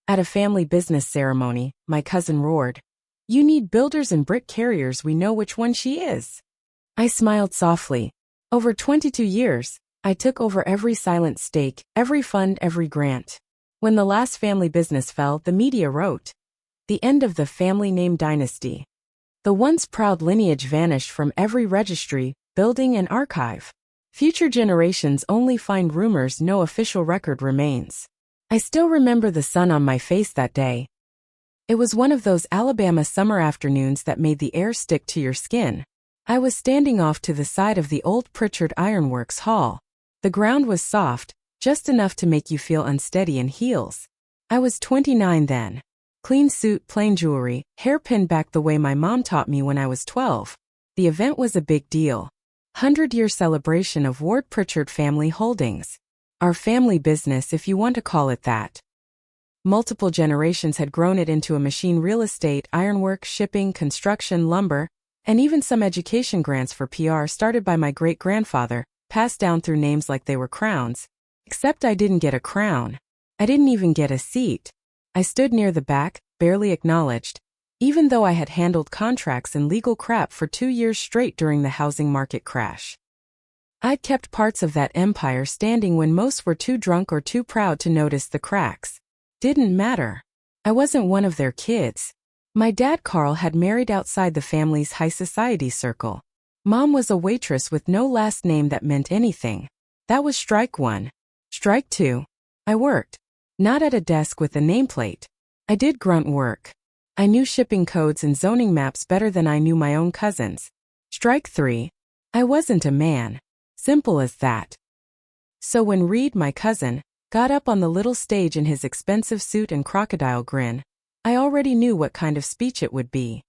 At a family business ceremony, my cousin roared, "You need builders and brick carriers, we know which one she is." I smiled softly. Over 22 years, I took over every silent stake, every fund, every grant. When the last family business fell, the media wrote, "The end of the family name Dynasty." The once proud lineage vanished from every registry, building, and archive. Future generations only find rumors, no official record remains. I still remember the sun on my face that day. It was one of those Alabama summer afternoons that made the air stick to your skin. I was standing off to the side of the old Pritchard Ironworks hall. The ground was soft, just enough to make you feel unsteady in heels. I was 29 then. Clean suit, plain jewelry, hair pinned back the way my mom taught me when I was 12. The event was a big deal. 100-year celebration of Ward Pritchard Family Holdings. Our family business, if you want to call it that. Multiple generations had grown it into a machine: real estate, ironwork, shipping, construction, lumber, and even some education grants for PR started by my great-grandfather, passed down through names like they were crowns. Except I didn't get a crown. I didn't even get a seat. I stood near the back, barely acknowledged, even though I had handled contracts and legal crap for 2 years straight during the housing market crash. I'd kept parts of that empire standing when most were too drunk or too proud to notice the cracks. Didn't matter. I wasn't one of their kids. My dad Carl had married outside the family's high society circle. Mom was a waitress with no last name that meant anything. That was strike one. Strike two. I worked. Not at a desk with a nameplate. I did grunt work. I knew shipping codes and zoning maps better than I knew my own cousins. Strike three. I wasn't a man. Simple as that. So when Reed, my cousin, got up on the little stage in his expensive suit and crocodile grin, I already knew what kind of speech it would be.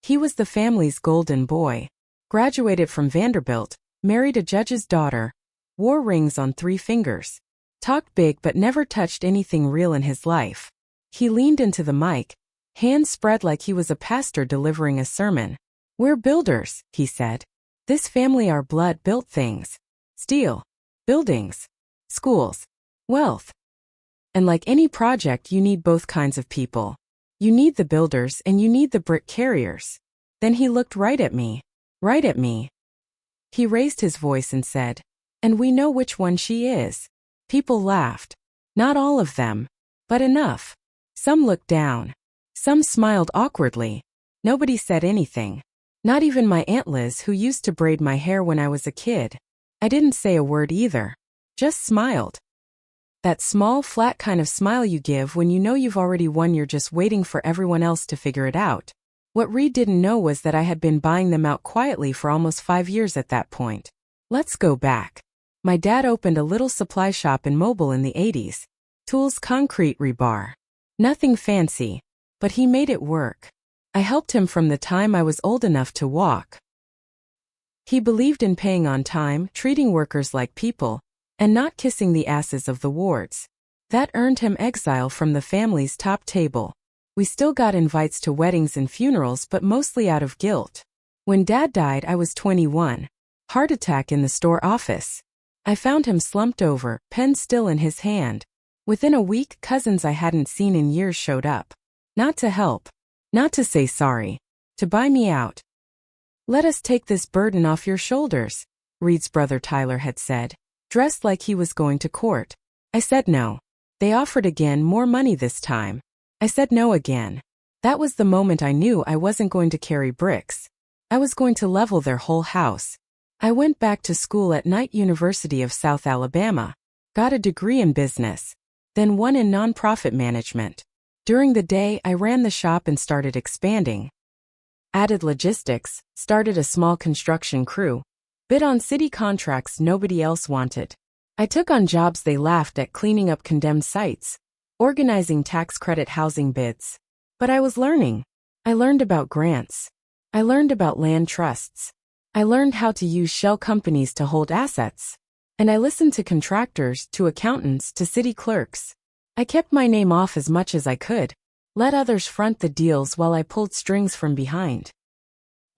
He was the family's golden boy. Graduated from Vanderbilt, married a judge's daughter, wore rings on 3 fingers. Talked big but never touched anything real in his life. He leaned into the mic, hands spread like he was a pastor delivering a sermon. "We're builders," he said. "This family, our blood built things. Steel. Buildings. Schools. Wealth. And like any project, you need both kinds of people. You need the builders and you need the brick carriers." Then he looked right at me. Right at me. He raised his voice and said, "And we know which one she is." People laughed. Not all of them, but enough. Some looked down. Some smiled awkwardly. Nobody said anything. Not even my Aunt Liz, who used to braid my hair when I was a kid. I didn't say a word either. Just smiled. That small, flat kind of smile you give when you know you've already won, you're just waiting for everyone else to figure it out. What Reed didn't know was that I had been buying them out quietly for almost 5 years at that point. Let's go back. My dad opened a little supply shop in Mobile in the 80s. Tools, concrete, rebar. Nothing fancy. But he made it work. I helped him from the time I was old enough to walk. He believed in paying on time, treating workers like people, and not kissing the asses of the wards. That earned him exile from the family's top table. We still got invites to weddings and funerals, but mostly out of guilt. When Dad died, I was 21. Heart attack in the store office. I found him slumped over, pen still in his hand. Within a week, cousins I hadn't seen in years showed up. Not to help. Not to say sorry. To buy me out. "Let us take this burden off your shoulders," Reed's brother Tyler had said, dressed like he was going to court. I said no. They offered again, more money this time. I said no again. That was the moment I knew I wasn't going to carry bricks. I was going to level their whole house. I went back to school at Knight University of South Alabama. Got a degree in business. Then one in nonprofit management. During the day, I ran the shop and started expanding. Added logistics, started a small construction crew. Bid on city contracts nobody else wanted. I took on jobs they laughed at, cleaning up condemned sites, organizing tax credit housing bids. But I was learning. I learned about grants. I learned about land trusts. I learned how to use shell companies to hold assets. And I listened to contractors, to accountants, to city clerks. I kept my name off as much as I could. Let others front the deals while I pulled strings from behind.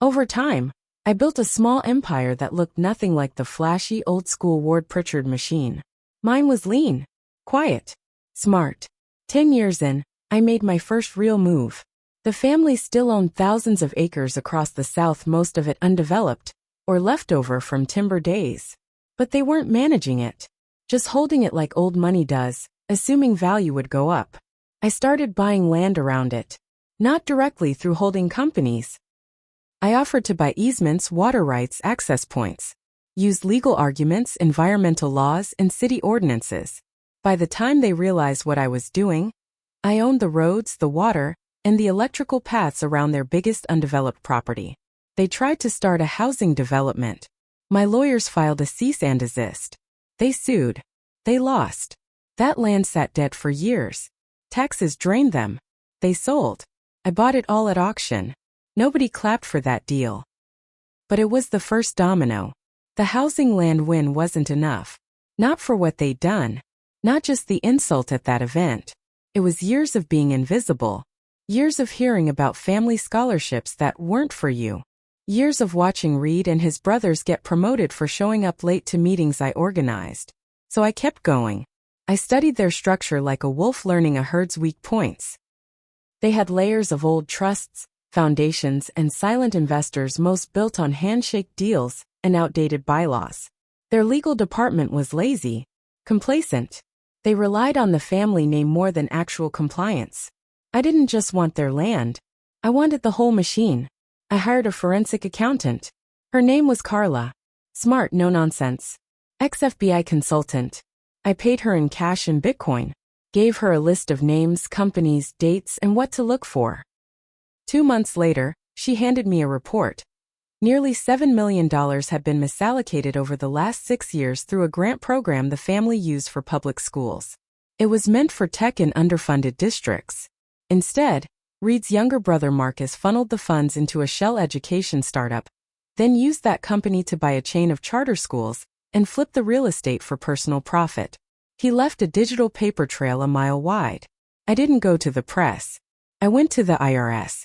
Over time, I built a small empire that looked nothing like the flashy old-school Ward Pritchard machine. Mine was lean, quiet, smart, 10 years in, I made my first real move. The family still owned thousands of acres across the South, most of it undeveloped, or leftover from timber days. But they weren't managing it, just holding it like old money does, assuming value would go up. I started buying land around it. Not directly through holding companies. I offered to buy easements, water rights, access points. Used legal arguments, environmental laws, and city ordinances. By the time they realized what I was doing, I owned the roads, the water, and the electrical paths around their biggest undeveloped property. They tried to start a housing development. My lawyers filed a cease and desist. They sued. They lost. That land sat dead for years. Taxes drained them. They sold. I bought it all at auction. Nobody clapped for that deal. But it was the first domino. The housing land win wasn't enough. Not for what they'd done. Not just the insult at that event. It was years of being invisible. Years of hearing about family scholarships that weren't for you. Years of watching Reed and his brothers get promoted for showing up late to meetings I organized. So I kept going. I studied their structure like a wolf learning a herd's weak points. They had layers of old trusts, foundations, and silent investors, most built on handshake deals and outdated bylaws. Their legal department was lazy, complacent. They relied on the family name more than actual compliance. I didn't just want their land. I wanted the whole machine. I hired a forensic accountant. Her name was Carla. Smart, no nonsense. Ex-FBI consultant. I paid her in cash and Bitcoin. Gave her a list of names, companies, dates, and what to look for. 2 months later, she handed me a report. Nearly $7 million had been misallocated over the last 6 years through a grant program the family used for public schools. It was meant for tech in underfunded districts. Instead, Reed's younger brother Marcus funneled the funds into a shell education startup, then used that company to buy a chain of charter schools and flip the real estate for personal profit. He left a digital paper trail a mile wide. I didn't go to the press. I went to the IRS.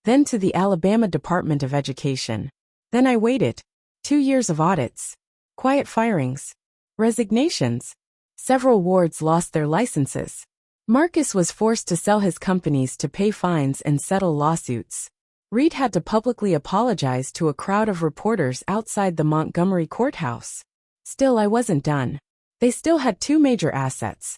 Then to the Alabama Department of Education. Then I waited. 2 years of audits. Quiet firings. Resignations. Several wards lost their licenses. Marcus was forced to sell his companies to pay fines and settle lawsuits. Reed had to publicly apologize to a crowd of reporters outside the Montgomery courthouse. Still, I wasn't done. They still had 2 major assets.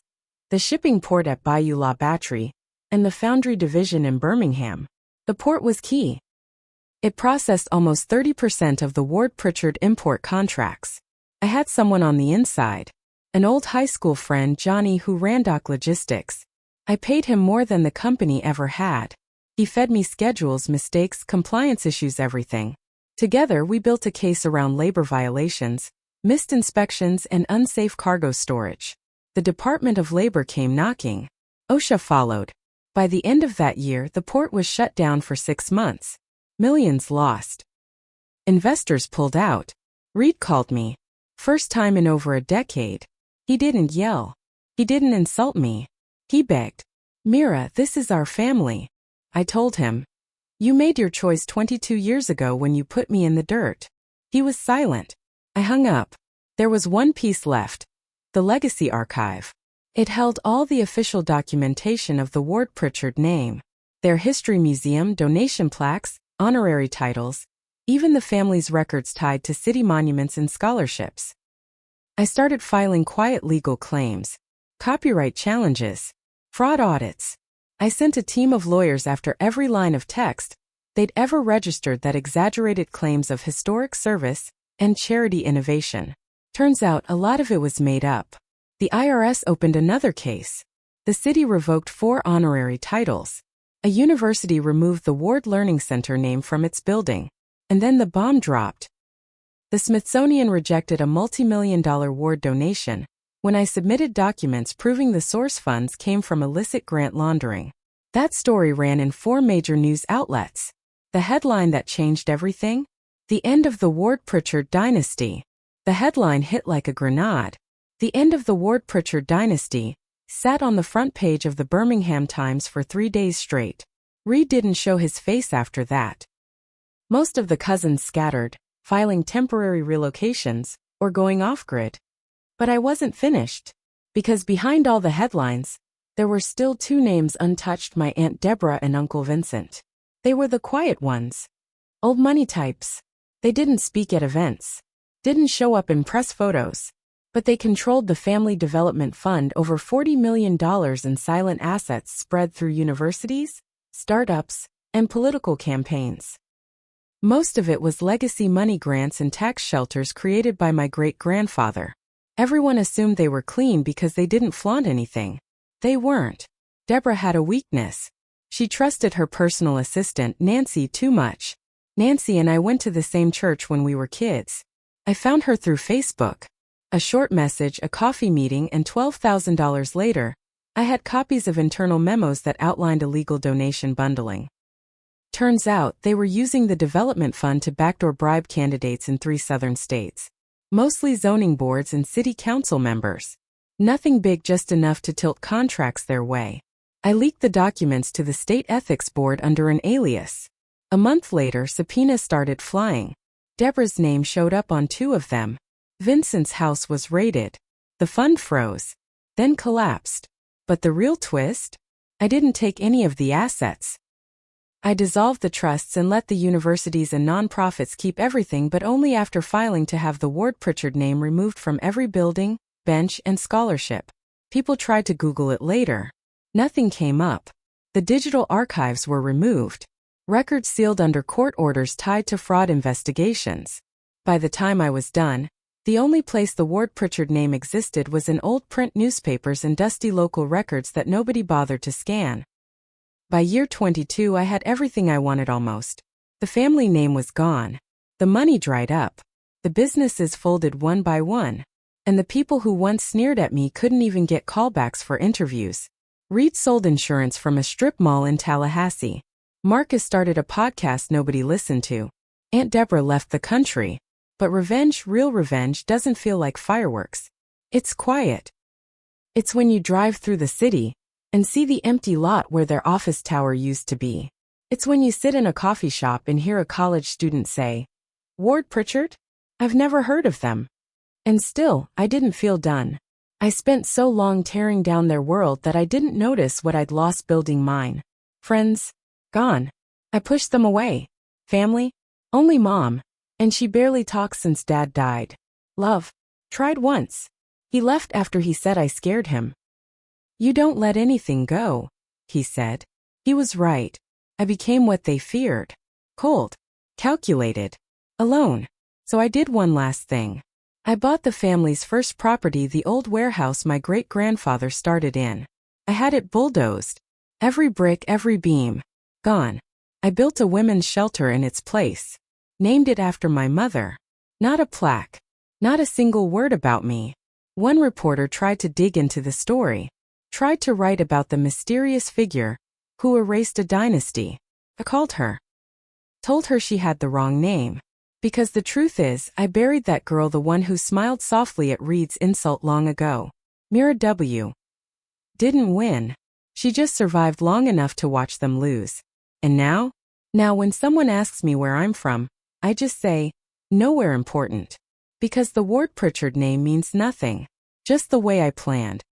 The shipping port at Bayou La Batterie and the foundry division in Birmingham. The port was key. It processed almost 30% of the Ward Pritchard import contracts. I had someone on the inside. An old high school friend, Johnny, who ran dock logistics. I paid him more than the company ever had. He fed me schedules, mistakes, compliance issues, everything. Together, we built a case around labor violations, missed inspections, and unsafe cargo storage. The Department of Labor came knocking. OSHA followed. By the end of that year, the port was shut down for 6 months. Millions lost. Investors pulled out. Reed called me. First time in over a decade. He didn't yell. He didn't insult me. He begged. Mira, this is our family. I told him. You made your choice 22 years ago when you put me in the dirt. He was silent. I hung up. There was one piece left. The Legacy Archive. It held all the official documentation of the Ward Pritchard name. Their history museum, donation plaques, honorary titles, even the family's records tied to city monuments and scholarships. I started filing quiet legal claims, copyright challenges, fraud audits. I sent a team of lawyers after every line of text they'd ever registered that exaggerated claims of historic service and charity innovation. Turns out a lot of it was made up. The IRS opened another case. The city revoked 4 honorary titles. A university removed the Ward Learning Center name from its building. And then the bomb dropped. The Smithsonian rejected a multi-million-dollar Ward donation when I submitted documents proving the source funds came from illicit grant laundering. That story ran in 4 major news outlets. The headline that changed everything? The end of the Ward Pritchard dynasty. The headline hit like a grenade. The end of the Ward Pritchard dynasty sat on the front page of the Birmingham Times for 3 days straight. Reed didn't show his face after that. Most of the cousins scattered, filing temporary relocations, or going off-grid. But I wasn't finished. Because behind all the headlines, There were still two names untouched: my Aunt Deborah and Uncle Vincent. They were the quiet ones. Old money types. They didn't speak at events. Didn't show up in press photos. But they controlled the Family Development Fund, over $40 million in silent assets spread through universities, startups, and political campaigns. Most of it was legacy money grants and tax shelters created by my great-grandfather. Everyone assumed they were clean because they didn't flaunt anything. They weren't. Deborah had a weakness. She trusted her personal assistant, Nancy, too much. Nancy and I went to the same church when we were kids. I found her through Facebook. A short message, a coffee meeting, and $12,000 later, I had copies of internal memos that outlined illegal donation bundling. Turns out, they were using the development fund to backdoor bribe candidates in 3 southern states. Mostly zoning boards and city council members. Nothing big, just enough to tilt contracts their way. I leaked the documents to the state ethics board under an alias. A month later, subpoenas started flying. Deborah's name showed up on 2 of them. Vincent's house was raided. The fund froze. Then collapsed. But the real twist? I didn't take any of the assets. I dissolved the trusts and let the universities and nonprofits keep everything, but only after filing to have the Ward Pritchard name removed from every building, bench, and scholarship. People tried to Google it later. Nothing came up. The digital archives were removed. Records sealed under court orders tied to fraud investigations. By the time I was done, the only place the Ward Pritchard name existed was in old print newspapers and dusty local records that nobody bothered to scan. By year 22, I had everything I wanted almost. The family name was gone. The money dried up. The businesses folded one by one. And the people who once sneered at me couldn't even get callbacks for interviews. Reed sold insurance from a strip mall in Tallahassee. Marcus started a podcast nobody listened to. Aunt Deborah left the country. But revenge, real revenge, doesn't feel like fireworks. It's quiet. It's when you drive through the city and see the empty lot where their office tower used to be. It's when you sit in a coffee shop and hear a college student say, "Ward Pritchard? I've never heard of them." And still, I didn't feel done. I spent so long tearing down their world that I didn't notice what I'd lost building mine. Friends? Gone. I pushed them away. Family? Only Mom. And she barely talks since Dad died. Love? Tried once. He left after he said I scared him. "You don't let anything go," he said. He was right. I became what they feared. Cold. Calculated. Alone. So I did one last thing. I bought the family's first property, the old warehouse my great-grandfather started in. I had it bulldozed. Every brick, every beam. Gone. I built a women's shelter in its place. Named it after my mother. Not a plaque. Not a single word about me. One reporter tried to dig into the story. Tried to write about the mysterious figure who erased a dynasty. I called her. Told her she had the wrong name. Because the truth is, I buried that girl, the one who smiled softly at Reed's insult long ago. Mira W. Didn't win. She just survived long enough to watch them lose. And now? Now when someone asks me where I'm from, I just say, nowhere important. Because the Ward Pritchard name means nothing. Just the way I planned.